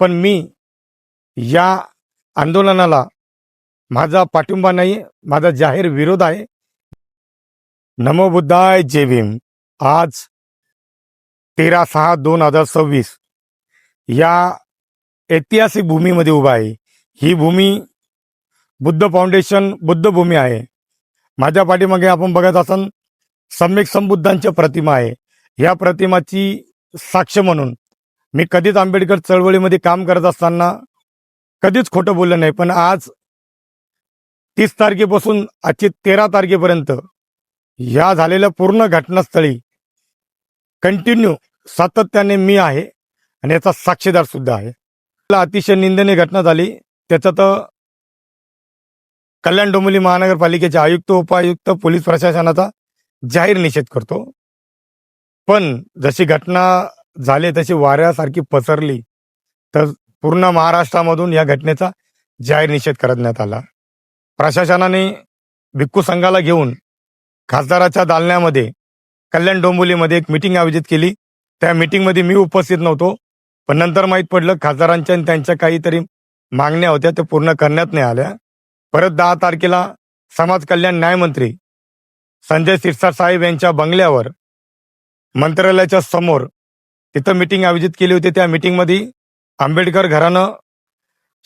पण मी या आंदोलनाला माझा पाठिंबा नाही, माझा जाहीर विरोध आहे. नमो बुद्धाय, जय भीम. आज 13/6/2026 या ऐतिहासिक भूमीमध्ये उभा आहे. ही भूमी बुद्ध फाउंडेशन बुद्ध भूमी आहे. माझ्या पाठीमागे आपण बघत असाल सम्यक संबुद्धांच्या प्रतिमा आहे. या प्रतिमाची साक्ष म्हणून मी कधीच आंबेडकर चळवळीमध्ये काम करत असताना कधीच खोटं बोललं नाही. पण आज 30 तारखेपासून आजची 13 तारखेपर्यंत या झालेल्या पूर्ण घटनास्थळी कंटिन्यू सातत्याने मी आहे आणि याचा साक्षीदार सुद्धा आहे. अतिशय निंदनीय घटना झाली. त्याचा तर कल्याण डोंबिवली महानगरपालिकेचे आयुक्त, उपायुक्त, पोलीस प्रशासनाचा जाहीर निषेध करतो. पण जशी घटना झाली तशी वाऱ्यासारखी पसरली तर पूर्ण महाराष्ट्रामधून या घटनेचा जाहीर निषेध करण्यात आला. प्रशासनाने भिक्खू संघाला घेऊन खासदाराच्या दालन्यामध्ये कल्याण डोंबिवलीमध्ये एक मीटिंग आयोजित केली. त्या मीटिंगमध्ये मी उपस्थित नव्हतो, पण नंतर माहीत पडलं खासदारांच्या आणि त्यांच्या काहीतरी मागण्या होत्या त्या पूर्ण करण्यात नाही आल्या. परत 10 तारखेला समाज कल्याण न्यायमंत्री संजय सिरसाट साहेब यांच्या बंगल्यावर मंत्रालयाच्या समोर तिथं मीटिंग आयोजित केली होती. त्या मीटिंगमध्ये आंबेडकर घराणं,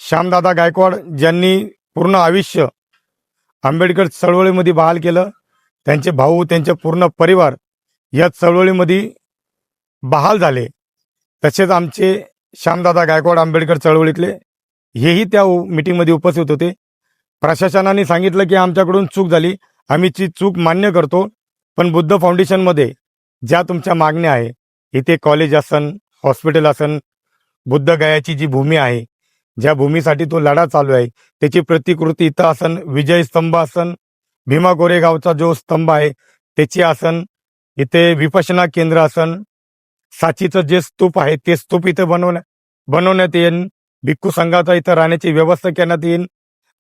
श्यामदादा गायकवाड ज्यांनी पूर्ण आयुष्य आंबेडकर चळवळीमध्ये बहाल केलं, त्यांचे भाऊ, त्यांचे पूर्ण परिवार या चळवळीमध्ये बहाल झाले. तसेच आमचे श्यामदादा गायकवाड आंबेडकर चळवळीतले हेही त्या मीटिंगमध्ये उपस्थित होते. प्रशासनाने सांगितलं की आमच्याकडून चूक झाली, आम्ही ती चूक मान्य करतो, पण बुद्ध फाउंडेशनमध्ये ज्या तुमच्या मागण्या आहे, इथे कॉलेज असन, हॉस्पिटल असन, बुद्ध गयाची जी भूमी आहे, ज्या भूमीसाठी तो लढा चालू आहे, त्याची प्रतिकृती इथं असन, विजय स्तंभ असन, भीमा कोरेगावचा जो स्तंभ आहे त्याची असन, इथे विपश्यना केंद्र असन, साचीचं जे स्तूप आहे ते स्तूप इथं बनवण्यात येईल. भिक्खू संघाचा इथं राहण्याची व्यवस्था करण्यात येईल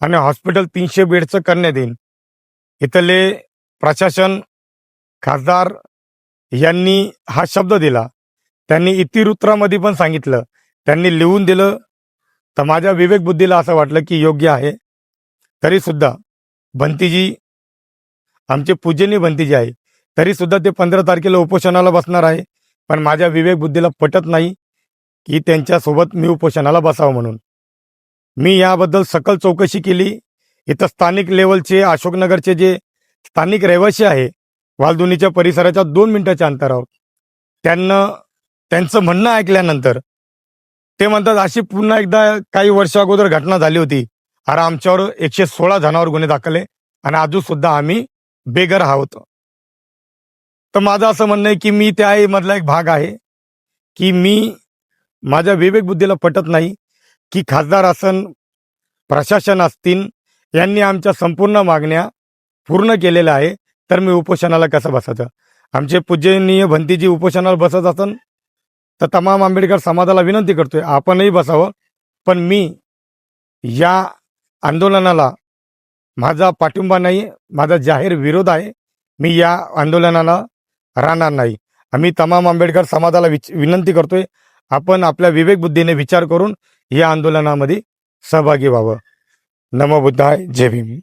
आणि हॉस्पिटल 300 बेडचं करण्यात येईल. इथले प्रशासन, खासदार यांनी हा शब्द दिला. त्यांनी इतिवृत्तामध्ये पण सांगितलं, त्यांनी लिहून दिलं. तर माझ्या विवेक बुद्धीला असं वाटलं की योग्य आहे. तरी सुद्धा भंतीजी, आमचे पूजनीय भंतीजी आहे, तरी सुद्धा ते 15 तारखेला उपोषणाला बसणार आहे. पण माझ्या विवेक बुद्धीला पटत नाही की त्यांच्यासोबत मी उपोषणाला बसावं. म्हणून मी याबद्दल सकल चौकशी केली. इथं स्थानिक लेवलचे अशोकनगरचे जे स्थानिक रहिवासी आहे, वालदुनीच्या परिसराच्या 2 मिनिटाच्या अंतरावर, त्यांचं म्हणणं ऐकल्यानंतर ते म्हणतात अशी पुन्हा एकदा काही वर्ष अगोदर घटना झाली होती. अरे आमच्यावर 116 जणांवर गुन्हे दाखल आहे आणि अजून सुद्धा आम्ही बेघर आहोत. तर माझं असं म्हणणं आहे की मी त्या मधला एक भाग आहे की माझ्या विवेक बुद्धीला पटत नाही की खासदार असन, प्रशासन असतील, यांनी आमच्या संपूर्ण मागण्या पूर्ण केलेल्या आहे, तर मी उपोषणाला कसं बसायचं. आमचे पूजनीय भंतीजी उपोषणाला बसत असन तर तमाम आंबेडकर समाजाला विनंती करतोय आपणही बसावं. पण मी या आंदोलनाला माझा पाठिंबा नाही, माझा जाहीर विरोध आहे. मी या आंदोलनाला राहणार नाही. आम्ही तमाम आंबेडकर समाजाला विनंती करतोय, आपण आपल्या विवेक बुद्धीने विचार करून या आंदोलनामध्ये सहभागी व्हावं. नमो बुद्धाय, जय भीम.